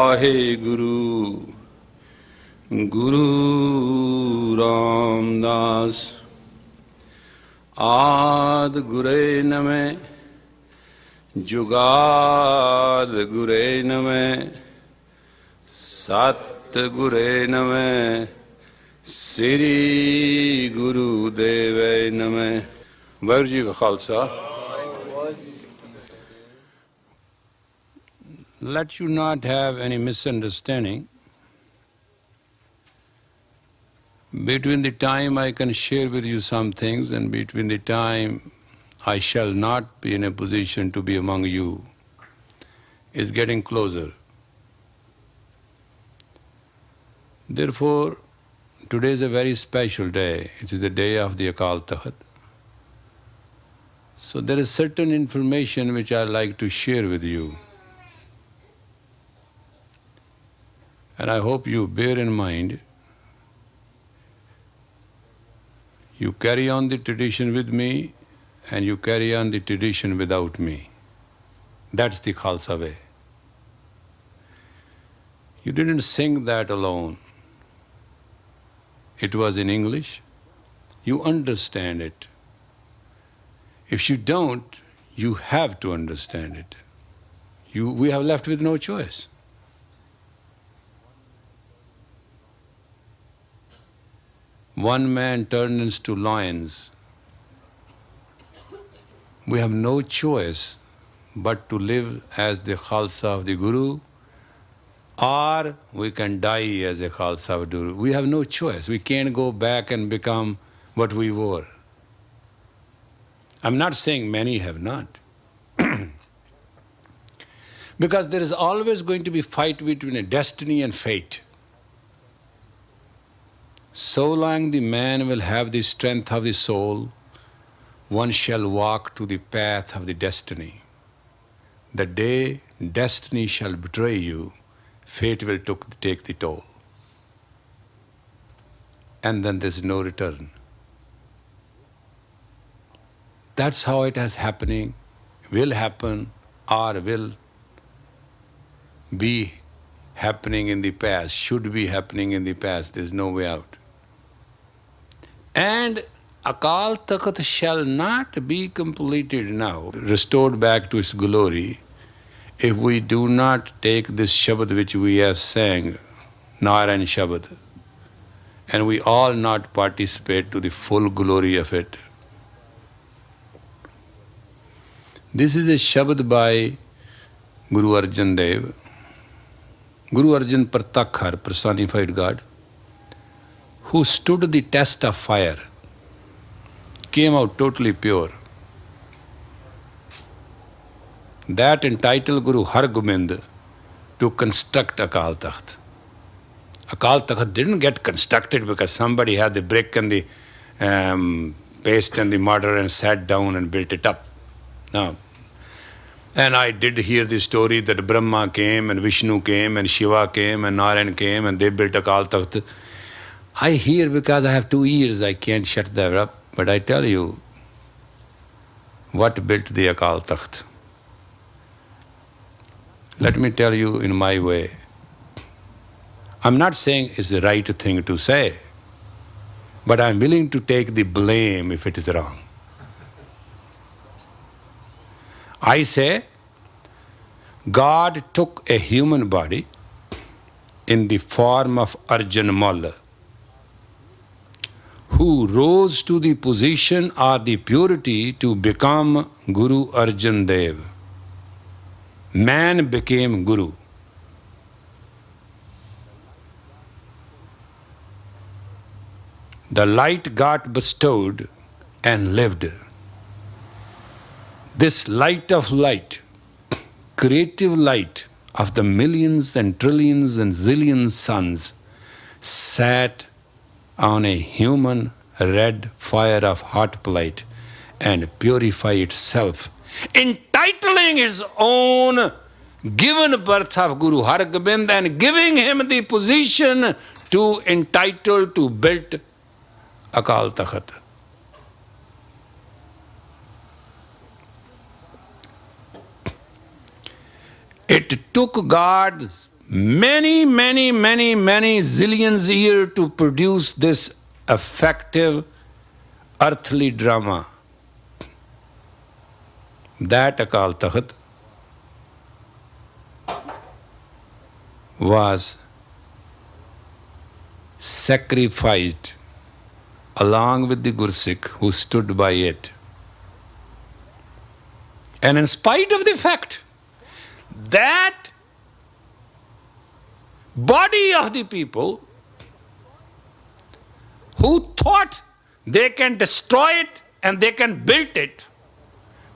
Vaheguru Guru Ramdas Ad Gure Name Jugad Gure Name Sat Gure Name Siri Guru Deve Name. Waheguru Ji Ka Khalsa. Let you not have any misunderstanding. Between the time I can share with you some things and between the time I shall not be in a position to be among you is getting closer. Therefore, today is a very special day. It is the day of the Akal Takhat. So there is certain information which I like to share with you. And I hope you bear in mind, you carry on the tradition with me and you carry on the tradition without me. That's the Khalsa way. You didn't sing that alone. It was in English. You understand it. If you don't, you have to understand it. We have left with no choice. One man turns to lions. We have no choice but to live as the Khalsa of the Guru, or we can die as a Khalsa of the Guru. We have no choice. We can't go back and become what we were. I'm not saying many have not. Because there is always going to be a fight between a destiny and fate. So long the man will have the strength of the soul, one shall walk to the path of the destiny. The day destiny shall betray you, fate will take the toll. And then there's no return. That's how it is happening, will happen, or will be happening in the past, should be happening in the past. There's no way out. And Akal Takhat shall not be completed now, restored back to its glory, if we do not take this Shabad which we have sang, Narayan Shabad, and we all not participate to the full glory of it. This is a Shabad by Guru Arjan Dev. Guru Arjan Pratakhar, personified God, who stood the test of fire, came out totally pure. That entitled Guru Har Gobind to construct Akal Takhat. Akal Takhat didn't get constructed because somebody had the brick and the paste and the mortar and sat down and built it up. No. And I did hear the story that Brahma came and Vishnu came and Shiva came and Narayan came and they built Akal Takhat. I hear because I have 2 ears, I can't shut that up. But I tell you, what built the Akal Takht? Let me tell you in my way. I'm not saying it's the right thing to say, but I'm willing to take the blame if it is wrong. I say, God took a human body in the form of Arjan Malla, who rose to the position or the purity to become Guru Arjan Dev. Man became Guru. The light got bestowed and lived. This light of light, creative light of the millions and trillions and zillions suns, sat on a human red fire of hot plight and purify itself, entitling his own given birth of Guru Har Gobind and giving him the position to entitle to build Akal Takhat. It took God many, many, many, many zillions a year to produce this effective earthly drama. That Akal Takhat was sacrificed along with the Gursikh who stood by it. And in spite of the fact that body of the people who thought they can destroy it and they can build it,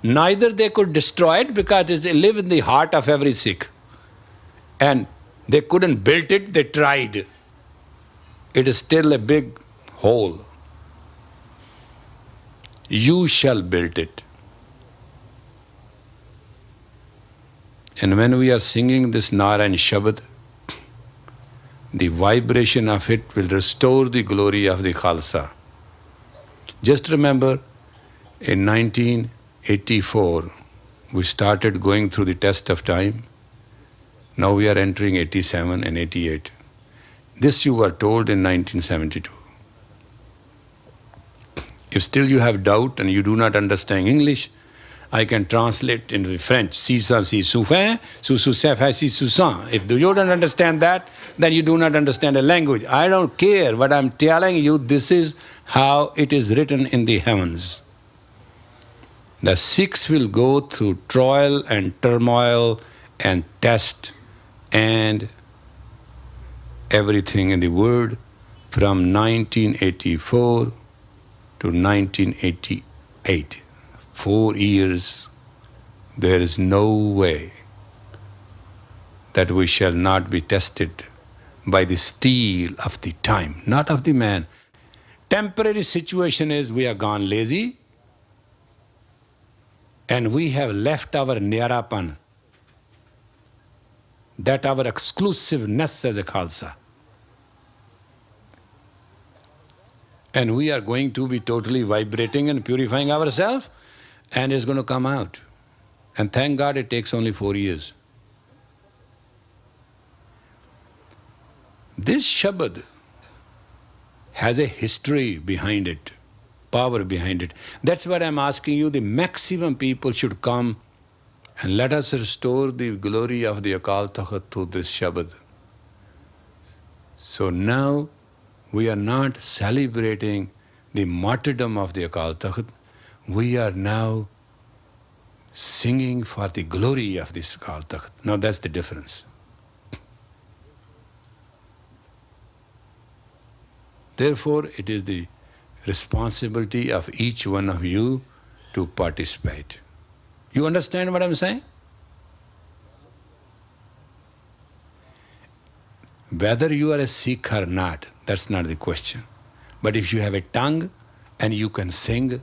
neither they could destroy it because they live in the heart of every Sikh. And they couldn't build it, they tried. It is still a big hole. You shall build it. And when we are singing this Narayan Shabad, the vibration of it will restore the glory of the Khalsa. Just remember, in 1984, we started going through the test of time. Now we are entering 87 and 88. This you were told in 1972. If still you have doubt and you do not understand English, I can translate into French. Si sa si soufin, su su sa si susan. If you don't understand that, then you do not understand a language. I don't care, but I'm telling you, this is how it is written in the heavens. The Sikhs will go through trial and turmoil and test and everything in the world from 1984 to 1988. 4 years, there is no way that we shall not be tested by the steel of the time, not of the man. Temporary situation is we are gone lazy and we have left our nyarapan, that our exclusiveness as a Khalsa. And we are going to be totally vibrating and purifying ourselves, and it's going to come out. And thank God it takes only 4 years. This Shabad has a history behind it, power behind it. That's what I'm asking you. The maximum people should come and let us restore the glory of the Akal Takhat through this Shabad. So now we are not celebrating the martyrdom of the Akal Takhat. We are now singing for the glory of this Akal Takhat. Now that's the difference. Therefore, it is the responsibility of each one of you to participate. You understand what I'm saying? Whether you are a Sikh or not, that's not the question. But if you have a tongue and you can sing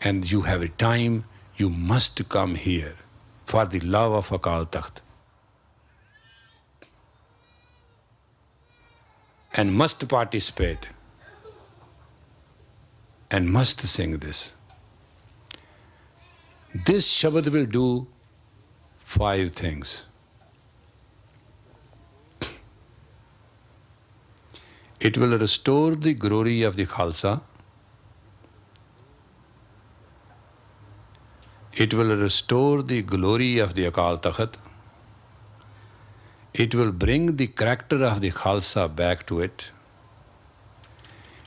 and you have a time, you must come here for the love of Akal Takht. And must participate. And must sing this. This Shabad will do 5 things. It will restore the glory of the Khalsa. It will restore the glory of the Akal Takhat. It will bring the character of the Khalsa back to it.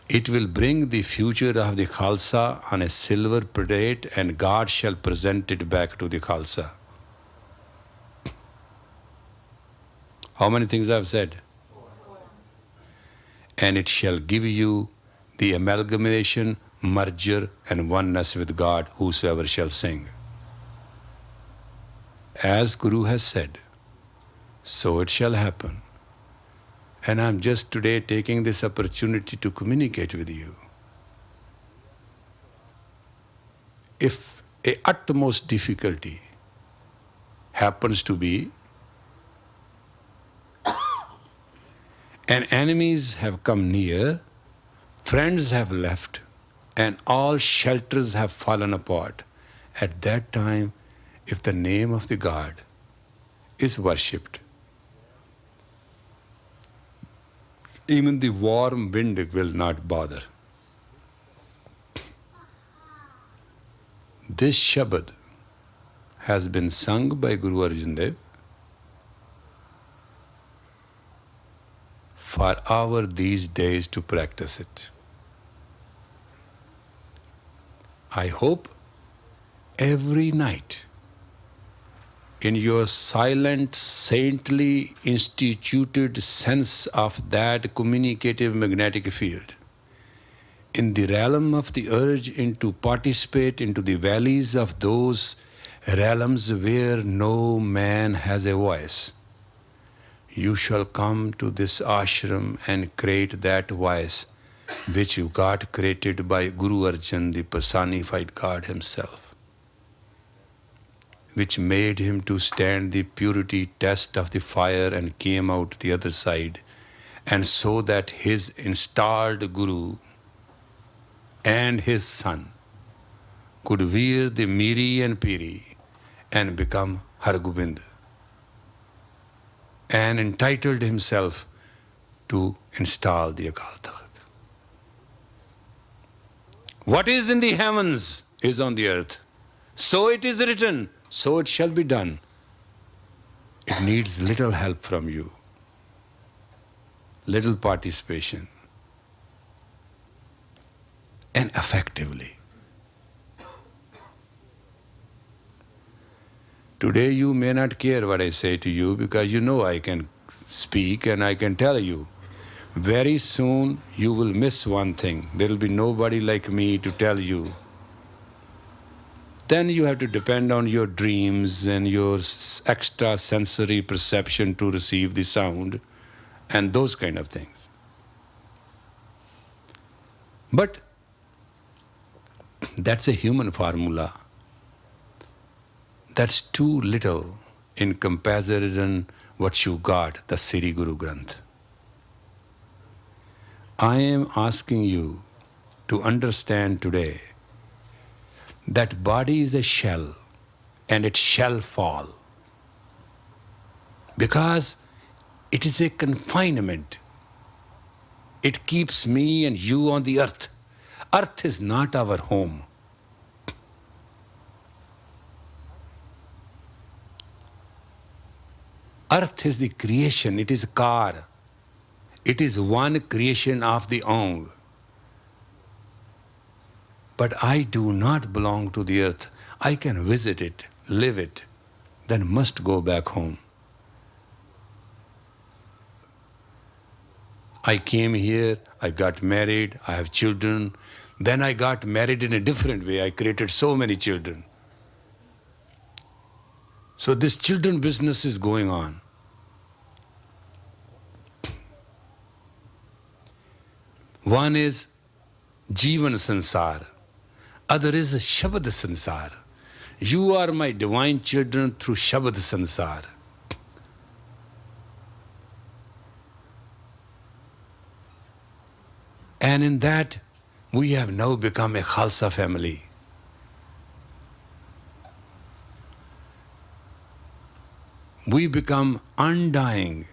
It will bring the future of the Khalsa on a silver plate, and God shall present it back to the Khalsa. How many things I've said? And it shall give you the amalgamation, merger, and oneness with God, whosoever shall sing. As Guru has said, so it shall happen. And I'm just today taking this opportunity to communicate with you. If a utmost difficulty happens to be, and enemies have come near, friends have left, and all shelters have fallen apart, at that time, if the name of the God is worshipped, Even the warm wind will not bother. This Shabad has been sung by Guru Arjan Dev for our these days to practice it. I hope every night in your silent, saintly, instituted sense of that communicative magnetic field, in the realm of the urge to participate into the valleys of those realms where no man has a voice, you shall come to this ashram and create that voice which got created by Guru Arjan, the personified God himself, which made him to stand the purity test of the fire and came out the other side, and so that his installed Guru and his son could wear the Miri and Piri and become Hargobind, and entitled himself to install the Akal Takhat. What is in the heavens is on the earth. So it is written, so it shall be done. It needs little help from you, little participation, and effectively. Today you may not care what I say to you because you know I can speak and I can tell you. Very soon you will miss one thing. There will be nobody like me to tell you. Then you have to depend on your dreams and your extra sensory perception to receive the sound and those kind of things. But that's a human formula. That's too little in comparison what you got, the Siri Guru Granth. I am asking you to understand today that body is a shell and it shall fall because it is a confinement. It keeps me and you on the earth. Earth is not our home. Earth is the creation, it is Kar. It is one creation of the Om. But I do not belong to the earth. I can visit it, live it, then must go back home. I came here, I got married, I have children. Then I got married in a different way. I created so many children. So this children business is going on. One is Jivan Sansar, other is Shabad Sansar. You are my divine children through Shabad Sansar. And in that, we have now become a Khalsa family. We become undying.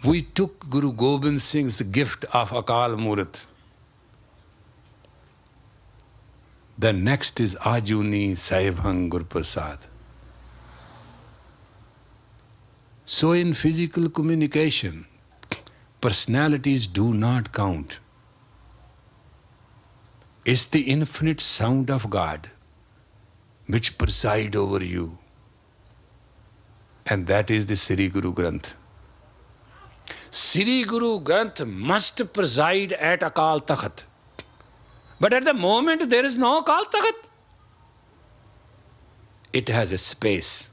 We took Guru Gobind Singh's gift of Akal Murat. The next is Ajuni Sahib Hang Gur Prasad. So in physical communication, personalities do not count. It's the infinite sound of God which preside over you. And that is the Siri Guru Granth. Siri Guru Granth must preside at Akal Takhat. But at the moment there is no Akal Takhat. It has a space.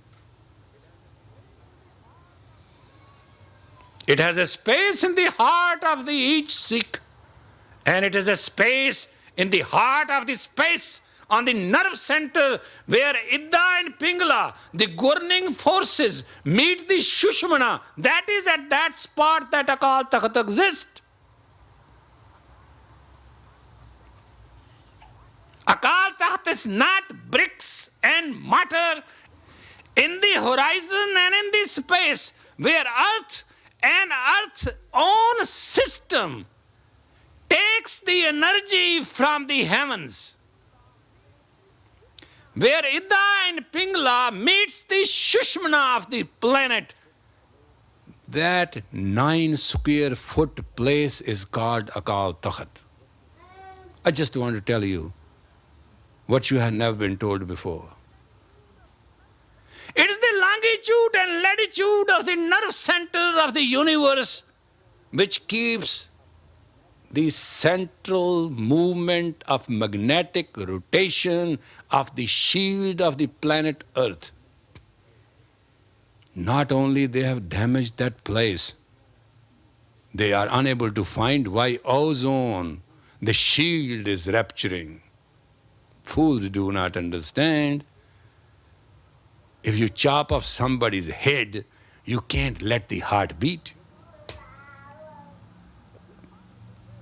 It has a space in the heart of the each Sikh. And it is a space in the heart of the space on the nerve center where Idda and Pingala, the governing forces, meet the Shushmana. That is at that spot that Akal Takhat exists. Akal Takhat is not bricks and mortar. in the horizon and in the space, where Earth and Earth's own system takes the energy from the heavens, where Ida and Pingla meets the Shushmana of the planet, that 9 square foot place is called Akal Takhat. I just want to tell you what you have never been told before. It is the longitude and latitude of the nerve center of the universe which keeps the central movement of magnetic rotation of the shield of the planet Earth. Not only they have damaged that place, they are unable to find why ozone, the shield, is rupturing. Fools do not understand. If you chop off somebody's head, you can't let the heart beat.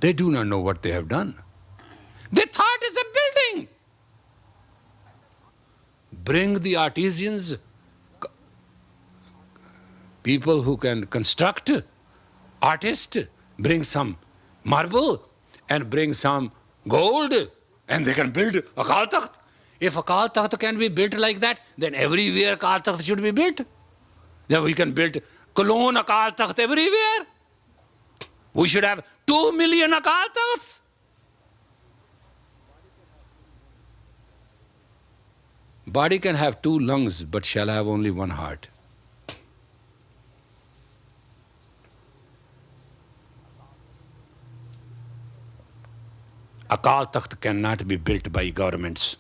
They do not know what they have done. They thought it's a building. Bring the artisans, people who can construct, artists, bring some marble and bring some gold, and they can build Akal Takht. If Akal Takht can be built like that, then everywhere Akal Takht should be built. Then we can build Cologne Akal Takht everywhere. We should have 2 million Akal Takhts. Body can have 2 lungs, but shall have only 1 heart. Akal Takht cannot be built by governments.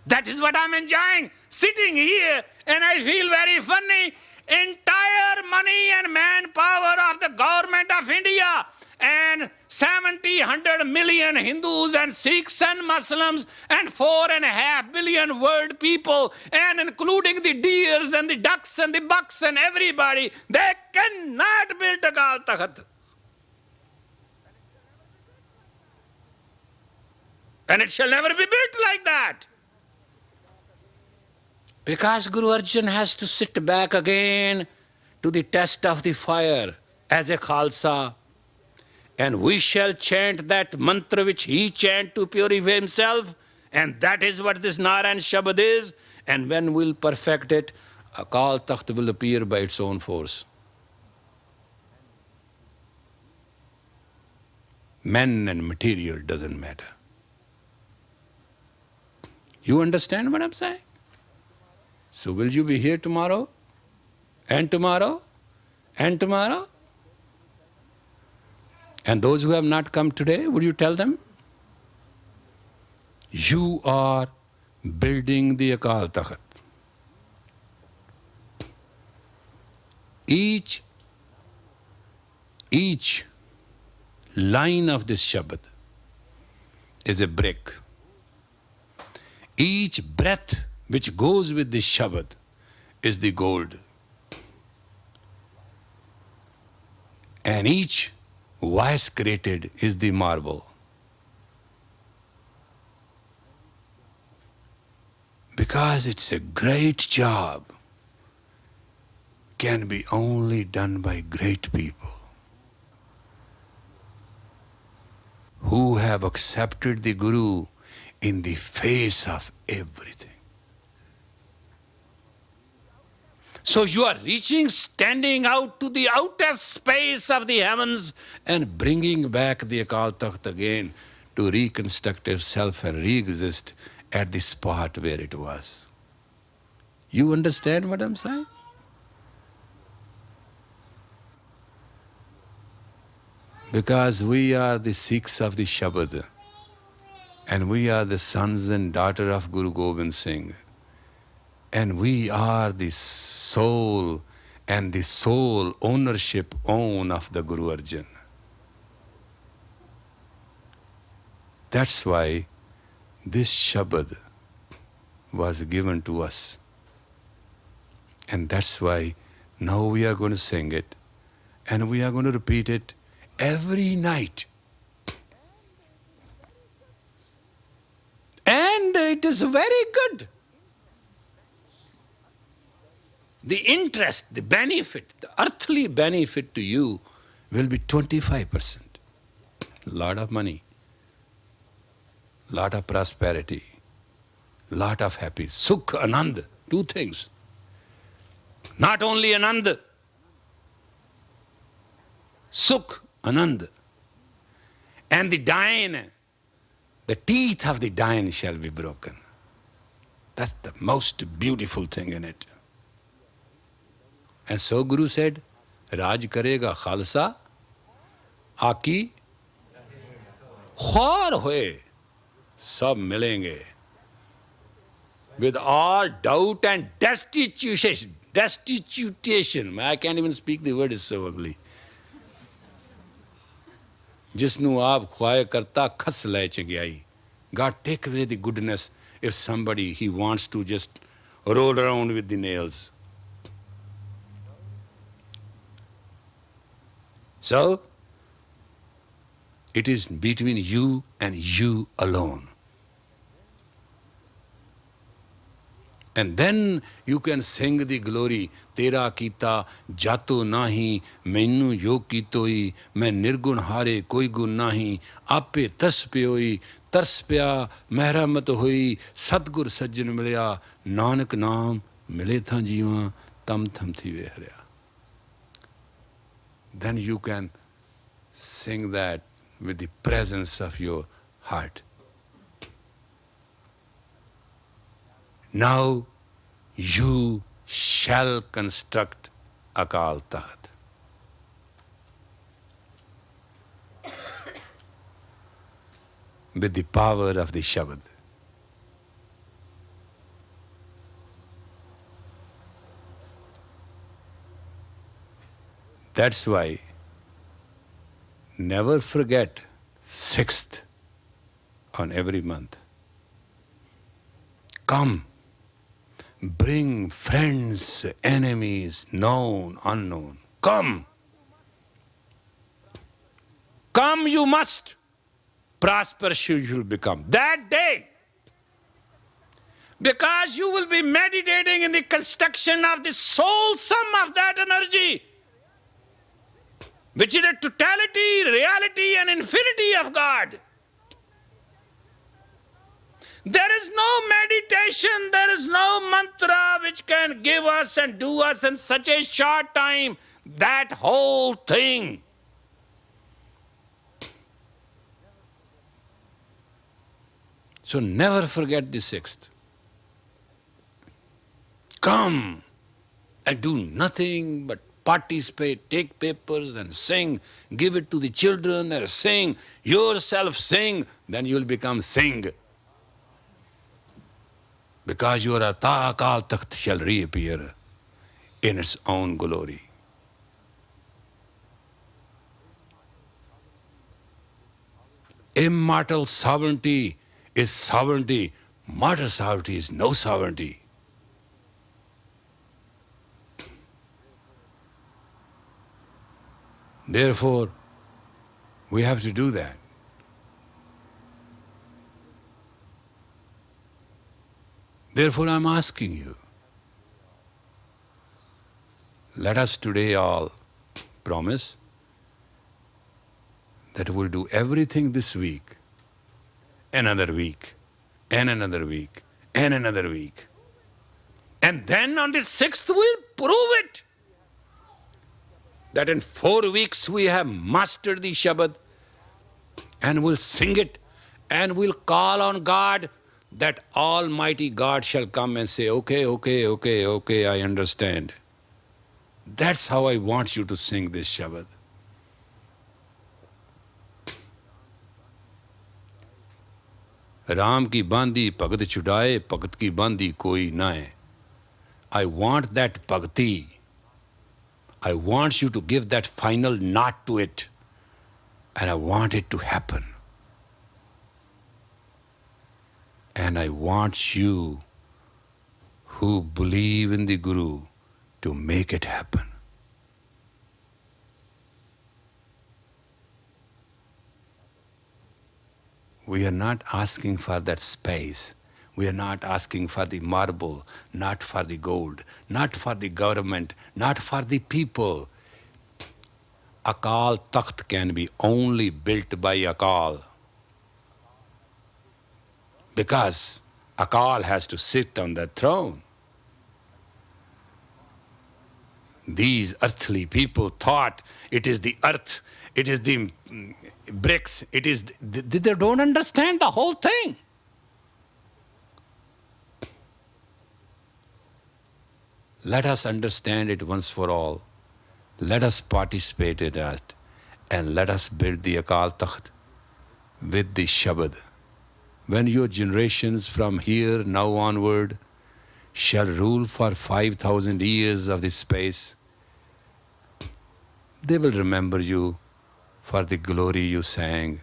That is what I'm enjoying, sitting here, and I feel very funny. Entire money and manpower of the government of India and 100 million Hindus and Sikhs and Muslims and 4.5 billion world people, and including the deers and the ducks and the bucks and everybody, they cannot build Akal Takht. And it shall never be built like that. Because Guru Arjan has to sit back again to the test of the fire as a Khalsa. And we shall chant that mantra which he chant to purify himself. And that is what this Narayan Shabad is. And when we'll perfect it, Akal Takht will appear by its own force. Men and material doesn't matter. You understand what I'm saying? So will you be here tomorrow? And tomorrow? And tomorrow? And those who have not come today, would you tell them? You are building the Akal Takht. Each line of this Shabad is a brick. Each breath which goes with this Shabad is the gold. And each voice created is the marble. Because it's a great job, can be only done by great people who have accepted the Guru in the face of everything. So you are reaching, standing out to the outer space of the heavens and bringing back the Akal Takht again to reconstruct itself and re-exist at the spot where it was. You understand what I'm saying? Because we are the Sikhs of the Shabad, and we are the sons and daughters of Guru Gobind Singh. And we are the soul and the soul ownership own of the Guru Arjan. That's why this Shabad was given to us. And that's why now we are going to sing it, and we are going to repeat it every night. And it is very good. the interest, the benefit, the earthly benefit to you will be 25%. Lot of money, lot of prosperity, lot of happiness. Sukh, Anand, two things. Not only Anand, Sukh, Anand. And the dine, the teeth of the dine shall be broken. That's the most beautiful thing in it. And so Guru said, Raj karega Khalsa, Aki, khwar hoye, sab milenge. With all doubt and destitution. I can't even speak, the word is so ugly. Jisnu aap khwaye karta khas lai chagyai. God, take away the goodness if somebody, he wants to just roll around with the nails. So, it is between you and you alone. And then you can sing the glory. Tera kita jato nahi, mainu yo kitoi, main nirgun hare koi gun nahi, ape tars pyoi, tars pya mehramat hoi, sadgur sajjan milya, nanak naam mile tha jiwa, tam tham thi vehrya. Then you can sing that with the presence of your heart. Now you shall construct Akal Takhat. With the power of the Shabad. That's why never forget 6th on every month. Come, bring friends, enemies, known, unknown. Come. Come you must. Prosperous you will become. That day. Because you will be meditating in the construction of the soul sum of that energy, which is the totality, reality and infinity of God. There is no meditation, there is no mantra which can give us and do us in such a short time that whole thing. So never forget the 6th. Come and do nothing but participate, take papers and sing, give it to the children and sing, yourself sing, then you will become sing. Because your Akal Takhat shall reappear in its own glory. Immortal sovereignty is sovereignty. Mortal sovereignty is no sovereignty. Therefore, we have to do that. Therefore, I'm asking you, let us today all promise that we'll do everything this week, another week, and another week, and another week. And then on the 6th, we'll prove it. That in 4 weeks we have mastered the Shabad, and we'll sing it, and we'll call on God, that Almighty God shall come and say, okay, I understand. That's how I want you to sing this Shabad. Ram ki bandi bhagat chudaye, bhagat ki bandi koi nae. I want that bhakti. I want you to give that final knot to it. And I want it to happen. And I want you who believe in the Guru to make it happen. We are not asking for that space. We are not asking for the marble, not for the gold, not for the government, not for the people. Akal Takht can be only built by Akal. Because Akal has to sit on the throne. These earthly people thought it is the earth, it is the bricks, it is. They don't understand the whole thing. Let us understand it once for all. Let us participate in it, and let us build the Akal Takht with the Shabad. When your generations from here now onward shall rule for 5,000 years of this space, they will remember you for the glory you sang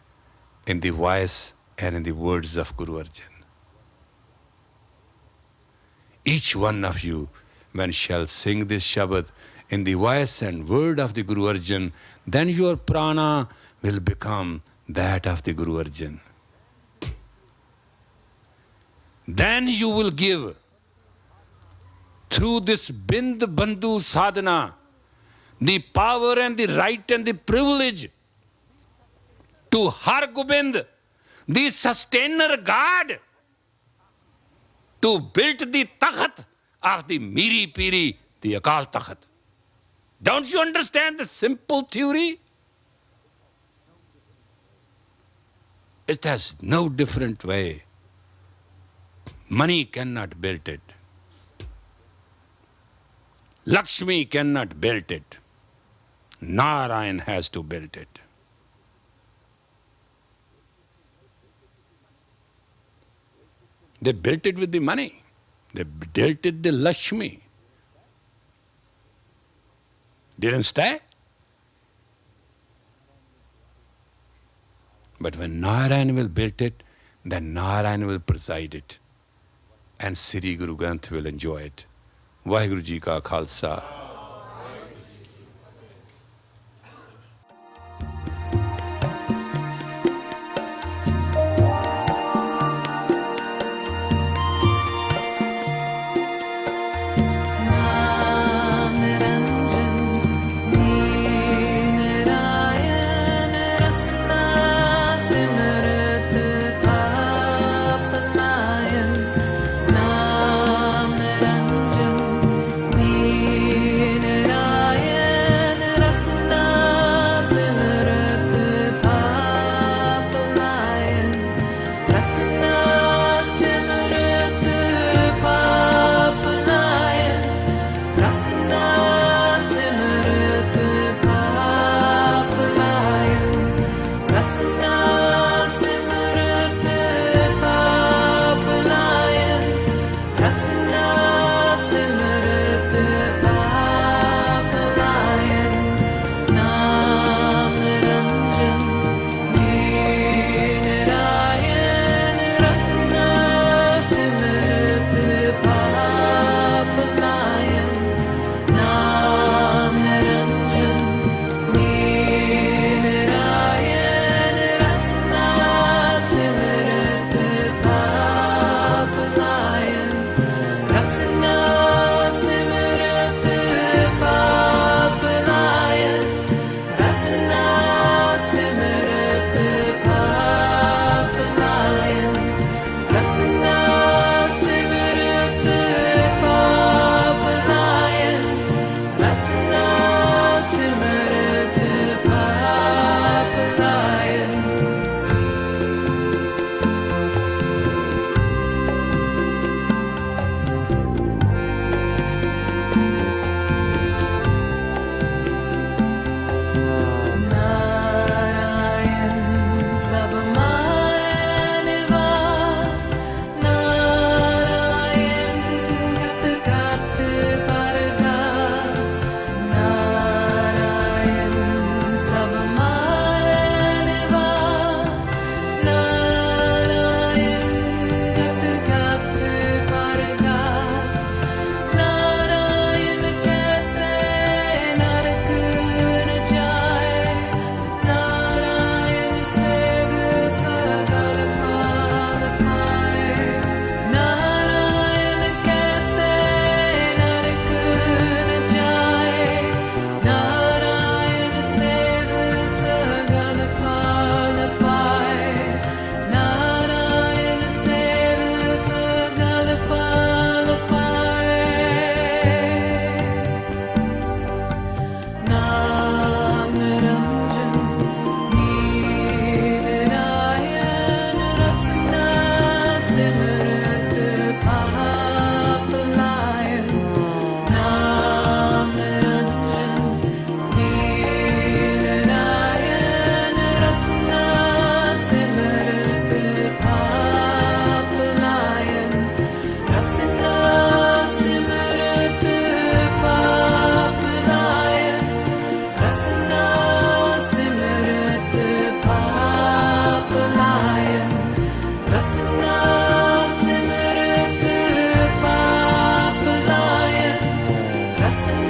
in the voice and in the words of Guru Arjan. Each one of you, when shall sing this Shabad in the voice and word of the Guru Arjan, then your prana will become that of the Guru Arjan. Then you will give through this Bind Bandhu sadhana the power and the right and the privilege to Har Gobind, the sustainer God, to build the Takhat of the Miri Piri, the Akal Takhat. Don't you understand the simple theory? It has no different way. Money cannot build it. Lakshmi cannot build it. Narayan has to build it. They built it with the money. They built it the Lakshmi. Didn't stay. But when Narayan will build it, then Narayan will preside it. And Sri Guru Granth will enjoy it. Vaheguru Ji Ka Khalsa. Trust in